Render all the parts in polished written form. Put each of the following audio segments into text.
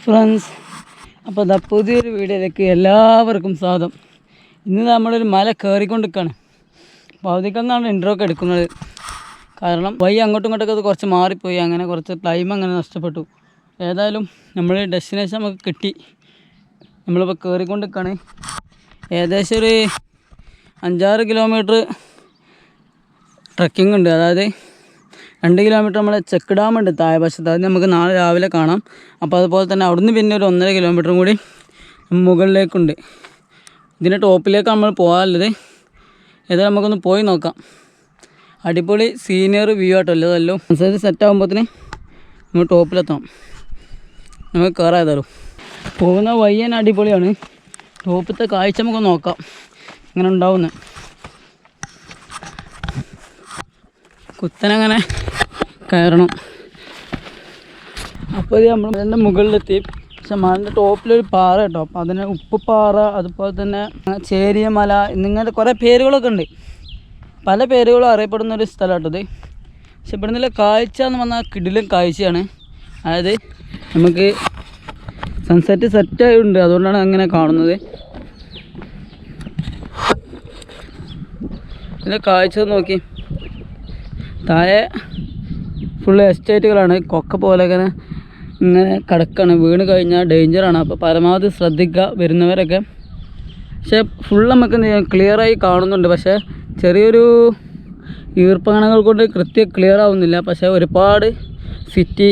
Friends, അപ്പോൾ ഇതാ പുതിയൊരു വീഡിയോയിലേക്ക് എല്ലാവർക്കും സ്വാഗതം. ഇന്ന് നമ്മളൊരു മല കയറിക്കൊണ്ടിരിക്കുകയാണ്. പകുതിക്കങ്ങാണ് ഇൻട്രോ ഒക്കെ എടുക്കുന്നത്. കാരണം വഴി അങ്ങോട്ടും ഇങ്ങോട്ടൊക്കെ അത് കുറച്ച് മാറിപ്പോയി, അങ്ങനെ കുറച്ച് ടൈം അങ്ങനെ നഷ്ടപ്പെട്ടു. ഏതായാലും നമ്മൾ ഡെസ്റ്റിനേഷൻ നമുക്ക് കിട്ടി. നമ്മളിപ്പോൾ കയറിക്കൊണ്ടിരിക്കുകയാണ്. ഏകദേശം ഒരു 5-6 കിലോമീറ്റർ ട്രക്കിംഗ് ഉണ്ട്. അതായത് 2 കിലോമീറ്റർ നമ്മളെ ചെക്ക് ഡാം ഉണ്ട് താഴെ വശത്ത്. അത് നമുക്ക് നാളെ രാവിലെ കാണാം. അപ്പോൾ അതുപോലെ തന്നെ അവിടുന്ന് പിന്നെ ഒരു 1.5 കിലോമീറ്ററും കൂടി മുകളിലേക്കുണ്ട്. ഇതിൻ്റെ ടോപ്പിലേക്ക് നമ്മൾ പോകാനുള്ളത്. ഏതായാലും നമുക്കൊന്ന് പോയി നോക്കാം. അടിപൊളി സീനിയർ വ്യൂ ആയിട്ടല്ലോ അതെല്ലാം മെസ്സേജ് സെറ്റ് ആകുമ്പോഴത്തേന് നമ്മൾ ടോപ്പിലെത്താം. നമുക്ക് കയറാം. ഏതായാലും പോകുന്ന വഴി തന്നെ അടിപൊളിയാണ്. ടോപ്പിലത്തെ കാഴ്ച നമുക്ക് നോക്കാം ഇങ്ങനെ ഉണ്ടാവുന്നത്. കുത്തനങ്ങനെ കയറണം. അപ്പോൾ ഇത് നമ്മൾ അതിൻ്റെ മുകളിലെത്തി. പക്ഷെ മലൻ്റെ ടോപ്പിലൊരു പാറ കേട്ടോ. അപ്പോൾ അതിന് ഉപ്പുപാറ, അതുപോലെ തന്നെ cheriyam മല എന്നിങ്ങനെ കുറേ പേരുകളൊക്കെ ഉണ്ട്. പല പേരുകളും അറിയപ്പെടുന്നൊരു സ്ഥലം കേട്ടത്. പക്ഷെ ഇവിടെ നിന്നുള്ള കാഴ്ച എന്ന് പറഞ്ഞാൽ കിടിലൻ കാഴ്ചയാണ്. അതായത് നമുക്ക് സൺസെറ്റ് സെറ്റായിട്ടുണ്ട്, അതുകൊണ്ടാണ് അങ്ങനെ കാണുന്നത്. ഇതിൻ്റെ കാഴ്ച നോക്കി. താഴെ ഫുള്ള് എസ്റ്റേറ്റുകളാണ്. കൊക്ക പോലെ ഇങ്ങനെ കിടക്കാണ്. വീണ് കഴിഞ്ഞാൽ ഡേഞ്ചറാണ്. അപ്പോൾ പരമാവധി ശ്രദ്ധിക്കുക വരുന്നവരൊക്കെ. പക്ഷേ ഫുള്ള് നമുക്ക് ക്ലിയറായി കാണുന്നുണ്ട്. പക്ഷേ ചെറിയൊരു ഈർപ്പകണങ്ങൾ കൊണ്ട് ക്ലിയർ ആവുന്നില്ല. പക്ഷേ ഒരുപാട് സിറ്റി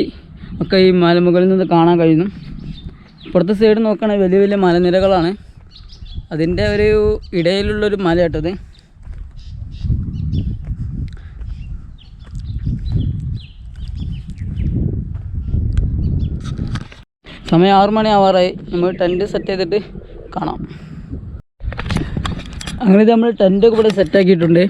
ഒക്കെ ഈ മലമുകളിൽ നിന്ന് കാണാൻ കഴിയുന്നു. ഇപ്പുറത്തെ സൈഡ് നോക്കുകയാണെങ്കിൽ വലിയ വലിയ മലനിരകളാണ്. അതിൻ്റെ ഒരു ഇടയിലുള്ളൊരു മല കേട്ടത്. സമയം 6 മണി ആവാറായി. നമ്മൾ ടെൻറ്റ് സെറ്റ് ചെയ്തിട്ട് കാണാം. അങ്ങനെ നമ്മൾ ടെൻറ്റൊക്കെ ഇവിടെ സെറ്റാക്കിയിട്ടുണ്ട്.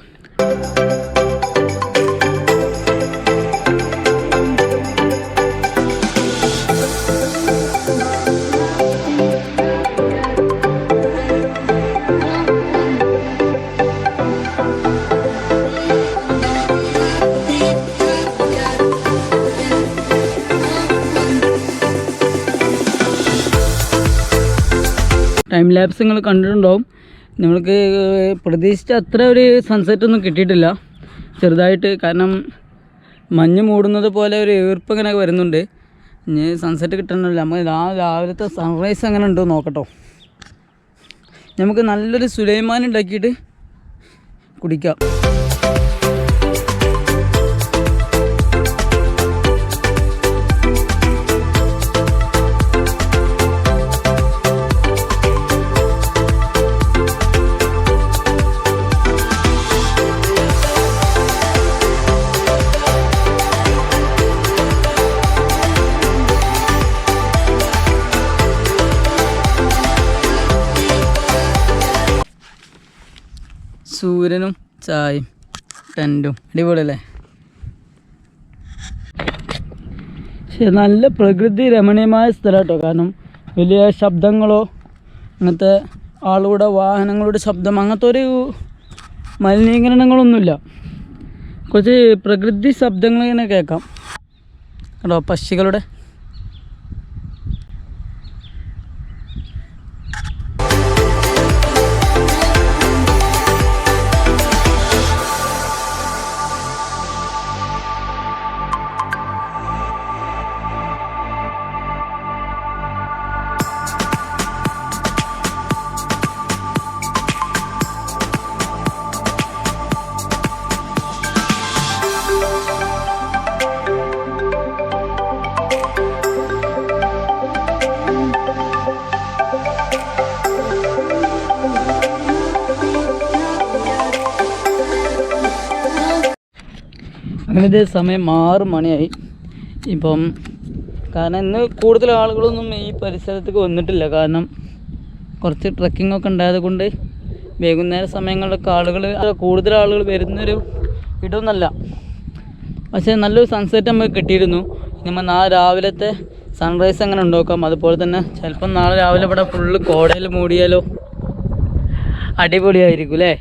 ടൈം ലാപ്സ് നിങ്ങൾ കണ്ടിട്ടുണ്ടാവും. നമ്മൾക്ക് പ്രതീക്ഷിച്ച അത്ര ഒരു സൺസെറ്റൊന്നും കിട്ടിയിട്ടില്ല. ചെറുതായിട്ട്, കാരണം മഞ്ഞ് മൂടുന്നത് പോലെ ഒരു ഈർപ്പ് ഇങ്ങനെ വരുന്നുണ്ട്. ഇനി സൺസെറ്റ് കിട്ടണമല്ലോ. നമ്മൾ രാവിലത്തെ സൺറൈസ് അങ്ങനെ ഉണ്ടോ നോക്കട്ടോ. നമുക്ക് നല്ലൊരു സുലൈമാൻ ഉണ്ടാക്കിയിട്ട് കുടിക്കാം. സൂര്യനും ചായയും ടെൻറ്റും അടിപൊളിയല്ലേ. പക്ഷെ നല്ല പ്രകൃതി രമണീയമായ സ്ഥലം കേട്ടോ. കാരണം വലിയ ശബ്ദങ്ങളോ അങ്ങനത്തെ ആളുകളുടെ വാഹനങ്ങളുടെ ശബ്ദം അങ്ങനത്തെ ഒരു മലിനീകരണങ്ങളൊന്നുമില്ല. കുറച്ച് പ്രകൃതി ശബ്ദങ്ങൾ ഇങ്ങനെ കേൾക്കാം കേട്ടോ. പക്ഷികളുടെ അങ്ങനെ ഇത് സമയം 6 മണിയായി കാരണം ഇന്ന് കൂടുതൽ ആളുകളൊന്നും ഈ പരിസരത്തേക്ക് വന്നിട്ടില്ല. കാരണം കുറച്ച് ട്രക്കിങ്ങൊക്കെ ഉണ്ടായത് കൊണ്ട് വൈകുന്നേര സമയങ്ങളിലൊക്കെ കൂടുതൽ ആളുകൾ വരുന്നൊരു ഇടമൊന്നുമല്ല. പക്ഷേ നല്ലൊരു സൺസെറ്റ് നമുക്ക് കിട്ടിയിരുന്നു. നമ്മൾ നാളെ രാവിലത്തെ സൺറൈസ് അങ്ങനെ ഉണ്ടാക്കാം. അതുപോലെ തന്നെ ചിലപ്പം നാളെ രാവിലെ ഇവിടെ ഫുള്ള് കോടയിൽ മൂടിയാലോ, അടിപൊളിയായിരിക്കും അല്ലേ.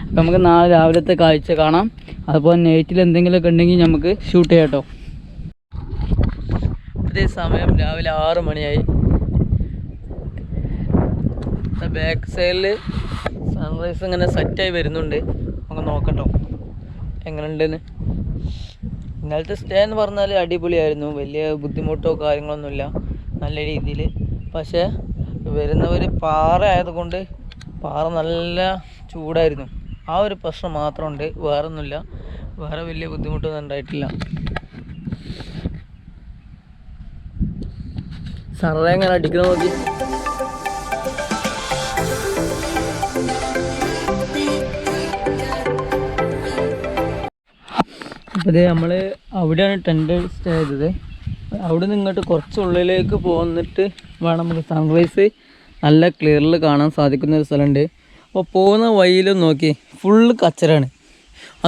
അപ്പം നമുക്ക് നാളെ രാവിലത്തെ കാഴ്ച കാണാം. അതുപോലെ നൈറ്റിൽ എന്തെങ്കിലുമൊക്കെ ഉണ്ടെങ്കിൽ നമുക്ക് ഷൂട്ട് ചെയ്യാം കേട്ടോ. അതേ സമയം രാവിലെ 6 മണിയായി. ബാക്ക് സൈഡിൽ സൺറൈസ് ഇങ്ങനെ സെറ്റായി വരുന്നുണ്ട്. നമുക്ക് നോക്കട്ടോ എങ്ങനെയുണ്ടെന്ന്. ഇന്നലത്തെ സ്റ്റേ എന്ന് പറഞ്ഞാൽ അടിപൊളിയായിരുന്നു. വലിയ ബുദ്ധിമുട്ടോ കാര്യങ്ങളൊന്നുമില്ല, നല്ല രീതിയിൽ. പക്ഷേ വരുന്നവർ പാറ ആയതുകൊണ്ട് പാറ നല്ല ചൂടായിരുന്നു. ആ ഒരു പ്രശ്നം മാത്രമുണ്ട്, വേറൊന്നുമില്ല. വേറെ വലിയ ബുദ്ധിമുട്ടൊന്നും ഉണ്ടായിട്ടില്ല. സറ എങ്ങനെ അടിക്കണം നോക്കി. അപ്പോൾ ഇതേ നമ്മൾ അവിടെയാണ് ടെൻ്റ് സ്റ്റേ ചെയ്തത്. അവിടെ നിന്ന് ഇങ്ങോട്ട് കുറച്ച് ഉള്ളിലേക്ക് പോന്നിട്ട് വേണം നമുക്ക് സൺറൈസ് നല്ല ക്ലിയറിൽ കാണാൻ സാധിക്കുന്ന ഒരു സ്ഥലമുണ്ട്. അപ്പോൾ പോകുന്ന വഴിയിലും നോക്കി ഫുള്ള് കച്ചറാണ്.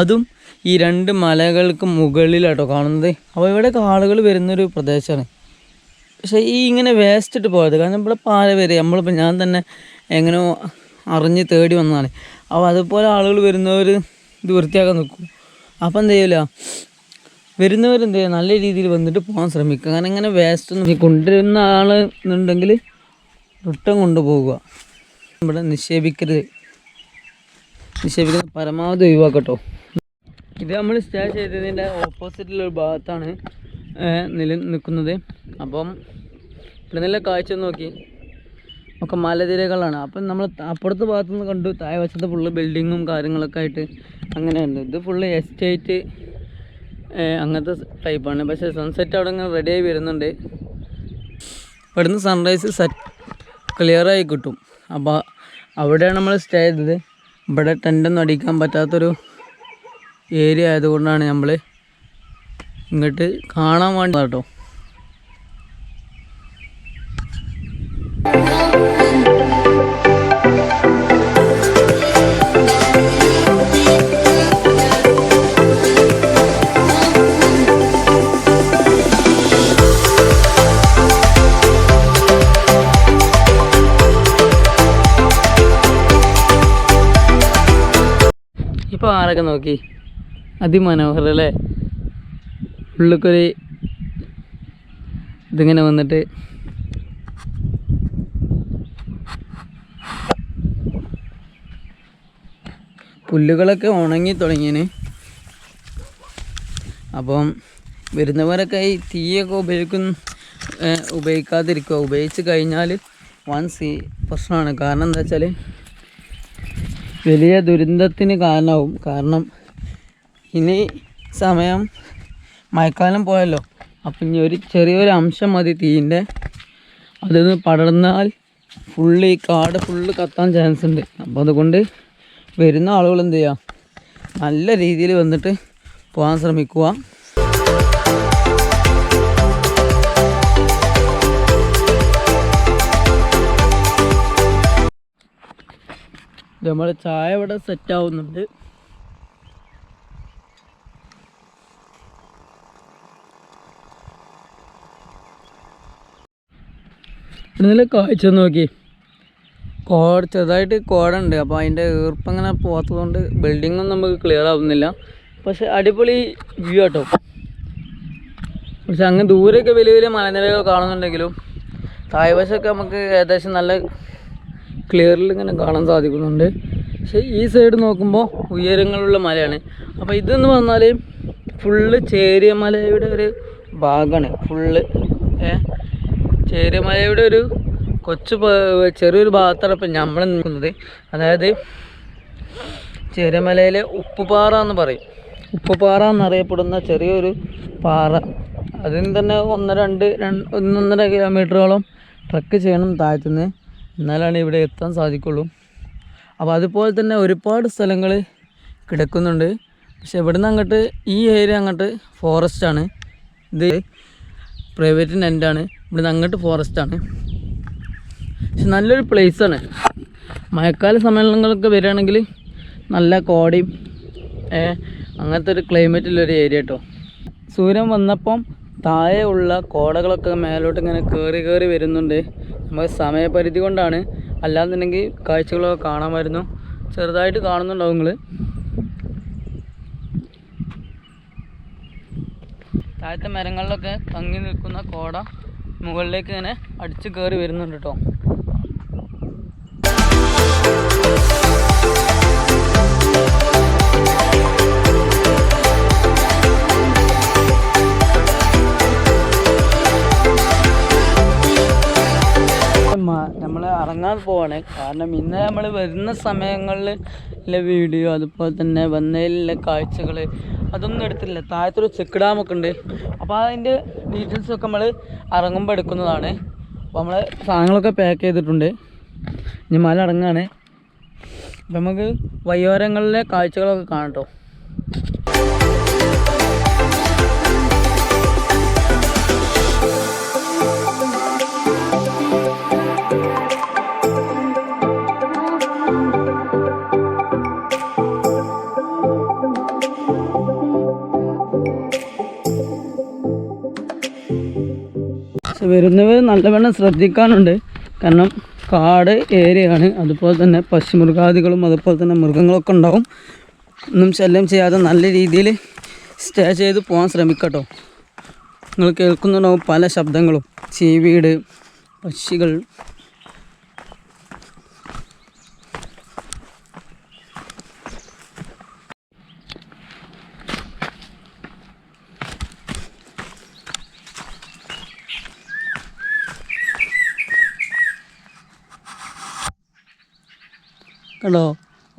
അതും ഈ 2 മലകൾക്ക് മുകളിലാട്ടോ കാണുന്നത്. അപ്പോൾ ഇവിടെയൊക്കെ ആളുകൾ വരുന്നൊരു പ്രദേശമാണ്. പക്ഷേ ഈ ഇങ്ങനെ വേസ്റ്റ് ഇട്ട് പോയത്, കാരണം ഇവിടെ പാല വരെ നമ്മളിപ്പോൾ ഞാൻ തന്നെ എങ്ങനെയോ അറിഞ്ഞ് തേടി വന്നതാണ്. അപ്പോൾ അതുപോലെ ആളുകൾ വരുന്നവർ ഇത് വൃത്തിയാക്കാൻ നിൽക്കും. അപ്പം എന്ത് ചെയ്യില്ല, വരുന്നവരെന്ത് ചെയ്യുക, നല്ല രീതിയിൽ വന്നിട്ട് പോകാൻ ശ്രമിക്കുക. കാരണം ഇങ്ങനെ വേസ്റ്റ് ഒന്നും കൊണ്ടുവരുന്ന ആളെന്നുണ്ടെങ്കിൽ റിട്ടേൺ കൊണ്ടുപോകുക. ഇവിടെ നിക്ഷേപിക്കുന്ന പരമാവധി ഒഴിവാക്കട്ടോ. ഇത് നമ്മൾ സ്റ്റേ ചെയ്തതിൻ്റെ ഓപ്പോസിറ്റിലൊരു ഭാഗത്താണ് നിൽക്കുന്നത്. അപ്പം ഇവിടെ നല്ല കാഴ്ച നോക്കി ഒക്കെ മലനിരകളാണ്. അപ്പം നമ്മൾ അപ്പുറത്തെ ഭാഗത്തുനിന്ന് കണ്ടു താഴെ വശത്ത് ഫുള്ള് ബിൽഡിങ്ങും കാര്യങ്ങളൊക്കെ ആയിട്ട് അങ്ങനെയുണ്ട്. ഇത് ഫുള്ള് എസ്റ്റേറ്റ് അങ്ങനത്തെ ടൈപ്പാണ്. പക്ഷേ സൺസെറ്റ് അവിടെ ഇങ്ങനെ റെഡിയായി വരുന്നുണ്ട്. ഇവിടുന്ന് സൺറൈസ് ക്ലിയറായി കിട്ടും. അപ്പോൾ അവിടെയാണ് നമ്മൾ സ്റ്റേ ചെയ്തത്. ഇവിടെ ടെൻ്റൊന്നും അടിക്കാൻ പറ്റാത്തൊരു ഏരിയ ആയതുകൊണ്ടാണ് നമ്മൾ ഇങ്ങോട്ട് കാണാൻ വേണ്ടി കേട്ടോ. ഇപ്പോൾ ആരൊക്കെ നോക്കി, അതിമനോഹരം അല്ലേ. ഉള്ളിക്കൊരു ഇതിങ്ങനെ വന്നിട്ട് പുല്ലുകളൊക്കെ ഉണങ്ങി തുടങ്ങിയന്. അപ്പം വരുന്നവരൊക്കെ ഈ തീയൊക്കെ ഉപയോഗിക്കാതിരിക്കുക. ഉപയോഗിച്ച് കഴിഞ്ഞാൽ പ്രശ്നമാണ്. കാരണം എന്താ വെച്ചാൽ വലിയ ദുരന്തത്തിന് കാരണമാവും. കാരണം ഇനി സമയം മഴക്കാലം പോയല്ലോ. അപ്പം ഇനി ചെറിയൊരു അംശം മതി തീൻ്റെ, അതൊന്ന് പടർന്നാൽ ഫുള്ള് ഈ കാട് ഫുള്ള് കത്താൻ ചാൻസ് ഉണ്ട്. അപ്പോൾ അതുകൊണ്ട് വരുന്ന ആളുകൾ എന്ത് ചെയ്യുക, നല്ല രീതിയിൽ വന്നിട്ട് പോകാൻ ശ്രമിക്കുക. നമ്മൾ ചായ ഇവിടെ സെറ്റാവുന്നുണ്ട്. ഇന്നലെ കാഴ്ച നോക്കി, ചെറുതായിട്ട് കോടുണ്ട്. അപ്പോൾ അതിൻ്റെ ഈർപ്പം ഇങ്ങനെ പോകാത്തതുകൊണ്ട് ബിൽഡിങ്ങൊന്നും നമുക്ക് ക്ലിയർ ആവുന്നില്ല. പക്ഷെ അടിപൊളി വ്യൂ ആട്ടോ. പക്ഷെ അങ്ങ് ദൂരെയൊക്കെ വലിയ വലിയ മലനിരകൾ കാണുന്നുണ്ടെങ്കിലും താഴ്വശമൊക്കെ നമുക്ക് ഏകദേശം നല്ല ക്ലിയറിൽ ഇങ്ങനെ കാണാൻ സാധിക്കുന്നുണ്ട്. പക്ഷേ ഈ സൈഡ് നോക്കുമ്പോൾ ഉയരങ്ങളുള്ള മലയാണ്. അപ്പോൾ ഇതെന്ന് പറഞ്ഞാൽ ഫുള്ള് ചേരിയമലയുടെ ഒരു ഭാഗമാണ്. ഫുള്ള് ചേരിയമലയുടെ ഒരു ചെറിയൊരു ഭാഗത്താണ് ഇപ്പം നമ്മൾ നിൽക്കുന്നത്. അതായത് ചേരിമലയിലെ ഉപ്പുപാറ എന്ന് പറയും. ഉപ്പുപാറ എന്നറിയപ്പെടുന്ന ചെറിയൊരു പാറ. അതിന് തന്നെ 1-1.5 കിലോമീറ്ററോളം ട്രക്ക് ചെയ്യണം താഴത്തുനിന്ന്, എന്നാലാണ് ഇവിടെ എത്താൻ സാധിക്കുള്ളൂ. അപ്പോൾ അതുപോലെ തന്നെ ഒരുപാട് സ്ഥലങ്ങൾ കിടക്കുന്നുണ്ട്. പക്ഷെ ഇവിടുന്ന് അങ്ങോട്ട് ഈ ഏരിയ അങ്ങോട്ട് ഫോറസ്റ്റാണ്. ഇത് പ്രൈവറ്റ് നെൻ്റാണ്. ഇവിടുന്ന് അങ്ങോട്ട് ഫോറസ്റ്റാണ്. പക്ഷെ നല്ലൊരു പ്ലേസാണ്. മഴക്കാല സമ്മേളനങ്ങളൊക്കെ വരികയാണെങ്കിൽ നല്ല കോടയും അങ്ങനത്തെ ഒരു ക്ലൈമറ്റുള്ളൊരു ഏരിയ കേട്ടോ. സൂര്യൻ വന്നപ്പം താഴെ ഉള്ള കോടകളൊക്കെ മേലോട്ട് ഇങ്ങനെ കയറി വരുന്നുണ്ട്. നമുക്ക് സമയപരിധി കൊണ്ടാണ്, അല്ലാന്നുണ്ടെങ്കിൽ കാഴ്ചകളൊക്കെ കാണാമായിരുന്നു. ചെറുതായിട്ട് കാണുന്നുണ്ടാവും നിങ്ങൾ. താഴത്തെ മരങ്ങളിലൊക്കെ തങ്ങി നിൽക്കുന്ന കോട മുകളിലേക്ക് ഇങ്ങനെ അടിച്ച് കയറി വരുന്നുണ്ട് കേട്ടോ. നമ്മൾ ഇറങ്ങാൻ പോവാണ്. കാരണം ഇന്ന് നമ്മൾ വരുന്ന സമയങ്ങളിൽ വീഡിയോ, അതുപോലെ തന്നെ വന്നതിലുള്ള കാഴ്ചകൾ അതൊന്നും എടുത്തില്ല. താഴത്തൊരു ചെക്ക് ഡാമൊക്കെ ഉണ്ട്. അപ്പോൾ അതിൻ്റെ ഡീറ്റെയിൽസൊക്കെ നമ്മൾ ഇറങ്ങുമ്പോൾ എടുക്കുന്നതാണ്. അപ്പോൾ നമ്മൾ സാധനങ്ങളൊക്കെ പാക്ക് ചെയ്തിട്ടുണ്ട്. ഇനി മല ഇറങ്ങാണ്. അപ്പം നമുക്ക് വയ്യോരങ്ങളിലെ കാഴ്ചകളൊക്കെ കാണാം കേട്ടോ. വരുന്നവർ നല്ലവണ്ണം ശ്രദ്ധിക്കാനുണ്ട്. കാരണം കാട് ഏരിയയാണ്. അതുപോലെ തന്നെ പശുമൃഗാദികളും അതുപോലെ തന്നെ മൃഗങ്ങളൊക്കെ ഉണ്ടാവും. ഒന്നും ശല്യം ചെയ്യാതെ നല്ല രീതിയിൽ സ്റ്റേ ചെയ്ത് പോകാൻ ശ്രമിക്കട്ടോ. നിങ്ങൾ കേൾക്കുന്നുണ്ടാവും പല ശബ്ദങ്ങളും, ചീവീട്, പക്ഷികൾ. കണ്ടോ,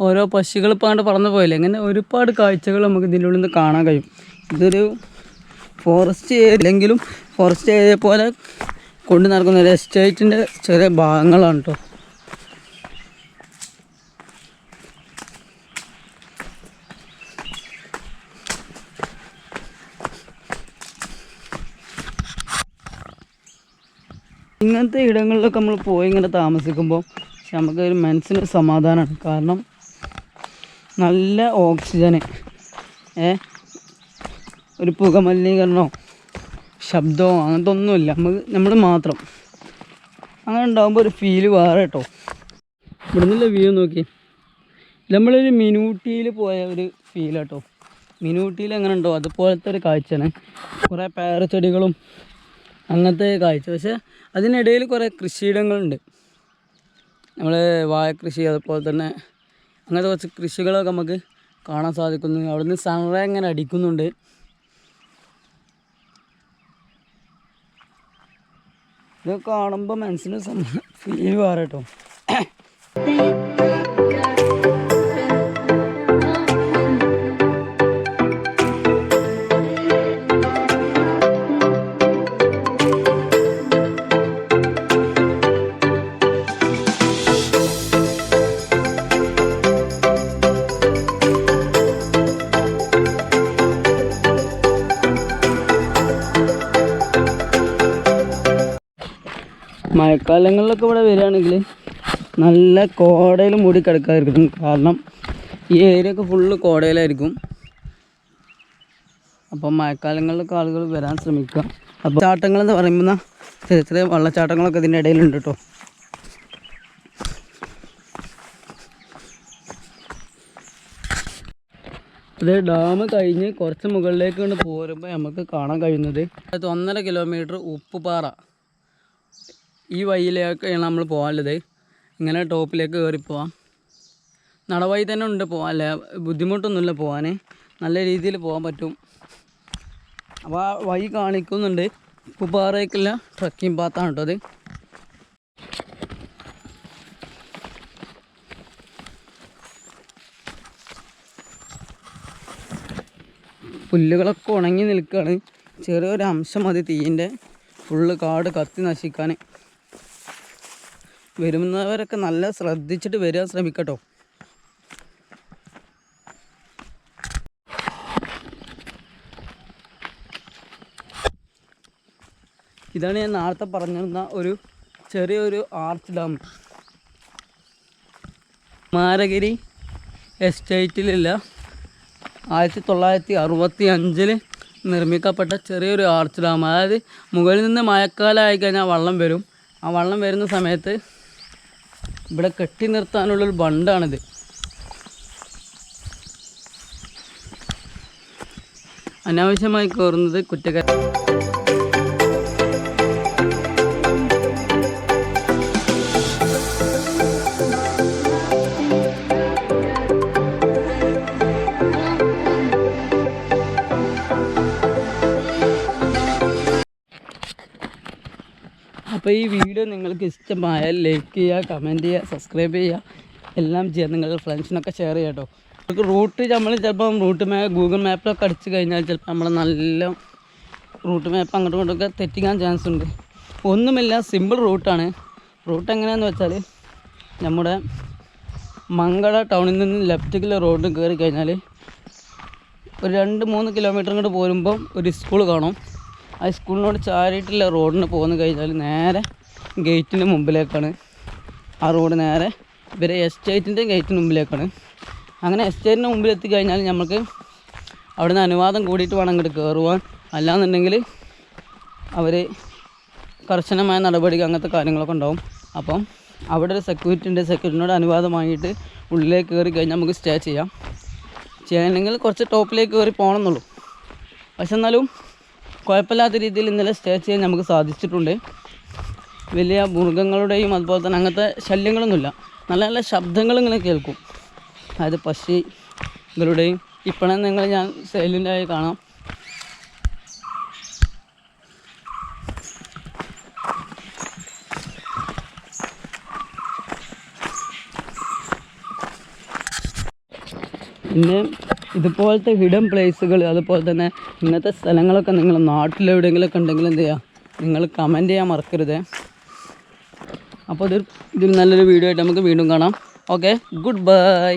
ഓരോ പക്ഷികൾ ഇപ്പോൾ അങ്ങോട്ട് പറന്നു പോയില്ലേ. ഇങ്ങനെ ഒരുപാട് കാഴ്ചകൾ നമുക്ക് ഇതിൻ്റെ ഉള്ളിൽ നിന്ന് കാണാൻ കഴിയും. ഇതൊരു ഫോറസ്റ്റ് ഏരിയ അല്ലെങ്കിലും ഫോറസ്റ്റ് ഏരിയ പോലെ കൊണ്ട് നടക്കുന്ന ഒരു എസ്റ്റേറ്റിൻ്റെ ചെറിയ ഭാഗങ്ങളാണ് കേട്ടോ. ഇങ്ങനത്തെ ഇടങ്ങളിലൊക്കെ നമ്മൾ പോയി ഇങ്ങനെ താമസിക്കുമ്പോൾ നമുക്കൊരു മനസ്സിന് സമാധാനമാണ്. കാരണം നല്ല ഓക്സിജന്, ഒരു പുക മലിനീകരണമോ ശബ്ദമോ അങ്ങനത്തെ ഒന്നുമില്ല. നമ്മൾ മാത്രം അങ്ങനെ ഉണ്ടാകുമ്പോൾ ഒരു ഫീല് വേറെ കേട്ടോ. ഇവിടെ നിന്നുള്ള വ്യൂ നോക്കി, നമ്മളൊരു മിനൂട്ടിയിൽ പോയ ഒരു ഫീൽ കേട്ടോ. മിനൂട്ടിയിൽ എങ്ങനെ ഉണ്ടോ അതുപോലത്തെ ഒരു കാഴ്ചയാണ്. കുറേ പേരച്ചെടികളും അങ്ങനത്തെ കാഴ്ച. പക്ഷേ അതിനിടയിൽ കുറേ കൃഷിയിടങ്ങളുണ്ട്. നമ്മൾ വാഴക്കൃഷി അതുപോലെ തന്നെ അങ്ങനത്തെ കുറച്ച് കൃഷികളൊക്കെ നമുക്ക് കാണാൻ സാധിക്കുന്നു. അവിടുന്ന് സൺറേ ഇങ്ങനെ അടിക്കുന്നുണ്ട്. ഇത് കാണുമ്പോൾ മനസ്സിന് ഫീൽ വേറെ കേട്ടോ. മഴക്കാലങ്ങളിലൊക്കെ ഇവിടെ വരികയാണെങ്കിൽ നല്ല കോടയിൽ മൂടി കിടക്കാതിരിക്കും. കാരണം ഈ ഏരിയ ഒക്കെ ഫുള്ള് കോടയിലായിരിക്കും. അപ്പം മഴക്കാലങ്ങളിലൊക്കെ ആളുകൾ വരാൻ ശ്രമിക്കുക. അപ്പോൾ ചാട്ടങ്ങളെന്ന് പറയുമ്പോൾ ചെറിയ ചെറിയ വെള്ളച്ചാട്ടങ്ങളൊക്കെ ഇതിൻ്റെ ഇടയിലുണ്ട് കേട്ടോ. അത് ഡാം കഴിഞ്ഞ് കുറച്ച് മുകളിലേക്ക് കൊണ്ട് പോരുമ്പോൾ നമുക്ക് കാണാൻ കഴിയുന്നത് 1.5 കിലോമീറ്റർ ഉപ്പുപാറ. ഈ വഴിയിലേക്കാണ് നമ്മൾ പോകാനുള്ളത്. ഇങ്ങനെ ടോപ്പിലേക്ക് കയറി പോവാം. നടവഴി തന്നെ ഉണ്ട് പോകാൻ, അല്ല ബുദ്ധിമുട്ടൊന്നുമില്ല പോകാൻ, നല്ല രീതിയിൽ പോകാൻ പറ്റും. അപ്പോൾ ആ വഴി കാണിക്കുന്നുണ്ട്. ഉപ്പുപാറയ്ക്കുള്ള ട്രക്കിംഗ് പാത്താണ് കേട്ടോ അത്. പുല്ലുകളൊക്കെ ഉണങ്ങി നിൽക്കുകയാണ്. ചെറിയൊരു അംശം മതി തീയിൻ്റെ. ഫുള്ള് കാട് കത്തി നശിക്കാൻ. വരുന്നവരൊക്കെ നല്ല ശ്രദ്ധിച്ചിട്ട് വരാൻ ശ്രമിക്കട്ടോ. ഇതാണ് ഞാൻ നേരത്തെ പറഞ്ഞിരുന്ന ഒരു ചെറിയൊരു ആർച്ച് ഡാം. കുമാരഗിരി എസ്റ്റേറ്റിലില്ല, 1965 നിർമ്മിക്കപ്പെട്ട ചെറിയൊരു ആർച്ച് ഡാം. അതായത് മുകളിൽ നിന്ന് മഴക്കാലമായി കഴിഞ്ഞാൽ വള്ളം വരും. ആ വള്ളം വരുന്ന സമയത്ത് ഇവിടെ കെട്ടി നിർത്താനുള്ളൊരു ബണ്ടാണിത്. അനാവശ്യമായി കയറുന്നത് കുറ്റക്കാരൻ. അപ്പോൾ ഈ വീഡിയോ നിങ്ങൾക്ക് ഇഷ്ടമായാൽ ലൈക്ക് ചെയ്യുക, കമൻറ്റ് ചെയ്യുക, സബ്സ്ക്രൈബ് ചെയ്യുക, എല്ലാം ചെയ്യുക. നിങ്ങളുടെ ഫ്രണ്ട്സിനൊക്കെ ഷെയർ ചെയ്യാം കേട്ടോ. നമുക്ക് റൂട്ട് നമ്മൾ ചിലപ്പം ഗൂഗിൾ മാപ്പിലൊക്കെ അടിച്ച് കഴിഞ്ഞാൽ ചിലപ്പോൾ നമ്മൾ നല്ല റൂട്ട് മാപ്പ് അങ്ങോട്ടും ഇങ്ങോട്ടൊക്കെ തെറ്റിക്കാൻ ചാൻസ് ഉണ്ട്. ഒന്നുമില്ല, സിമ്പിൾ റൂട്ടാണ്. റൂട്ട് എങ്ങനെയാണെന്ന് വെച്ചാൽ നമ്മുടെ മങ്കട ടൗണിൽ നിന്ന് ലെഫ്റ്റിലുള്ള റോഡ് കയറി കഴിഞ്ഞാൽ ഒരു 2-3 കിലോമീറ്റർ ഇങ്ങോട്ട് പോരുമ്പം ഒരു സ്കൂൾ കാണും. ആ സ്കൂളിനോട് ചാരിയിട്ടുള്ള റോഡിന് പോന്നു കഴിഞ്ഞാൽ നേരെ ഗേറ്റിൻ്റെ മുമ്പിലേക്കാണ്. ആ റോഡ് നേരെ ഇവരെ എസ്റ്റേറ്റിൻ്റെ ഗേറ്റിന് മുമ്പിലേക്കാണ്. അങ്ങനെ എസ്റ്റേറ്റിൻ്റെ മുമ്പിൽ എത്തിക്കഴിഞ്ഞാൽ നമുക്ക് അവിടെ നിന്ന് അനുവാദം കൂടിയിട്ട് വേണം ഇങ്ങോട്ട് കയറുവാൻ. അല്ലാന്നുണ്ടെങ്കിൽ അവർ കർശനമായ നടപടി അങ്ങനത്തെ കാര്യങ്ങളൊക്കെ ഉണ്ടാവും. അപ്പം അവിടെ ഒരു സെക്യൂരിറ്റി ഉണ്ട്. സെക്യൂരിറ്റിനോട് അനുവാദം വാങ്ങിയിട്ട് ഉള്ളിലേക്ക് കയറി കഴിഞ്ഞാൽ നമുക്ക് സ്റ്റേ ചെയ്യണമെങ്കിൽ കുറച്ച് ടോപ്പിലേക്ക് കയറി പോകണമെന്നുള്ളൂ. പക്ഷെ എന്നാലും കുഴപ്പമില്ലാത്ത രീതിയിൽ ഇന്നലെ സ്റ്റേ ചെയ്യാൻ നമുക്ക് സാധിച്ചിട്ടുണ്ട്. വലിയ മൃഗങ്ങളുടെയും അതുപോലെ തന്നെ അങ്ങനത്തെ ശല്യങ്ങളൊന്നുമില്ല. നല്ല നല്ല ശബ്ദങ്ങൾ ഇങ്ങനെ കേൾക്കും. അതായത് പക്ഷികളുടെയും. ഇപ്പോഴേ ഞാൻ സൈലൻ്റായി കാണാം. പിന്നെ ഇതുപോലത്തെ ഹിഡൻ പ്ലേസുകൾ അതുപോലെ തന്നെ ഇങ്ങനത്തെ സ്ഥലങ്ങളൊക്കെ നിങ്ങൾ നാട്ടിലെവിടെയെങ്കിലുമൊക്കെ ഉണ്ടെങ്കിൽ എന്ത് ചെയ്യുക, നിങ്ങൾ കമൻറ്റ് ചെയ്യാൻ മറക്കരുത്. അപ്പോൾ ഇതിൽ നല്ലൊരു വീഡിയോ ആയിട്ട് നമുക്ക് വീണ്ടും കാണാം. Okay, good bye.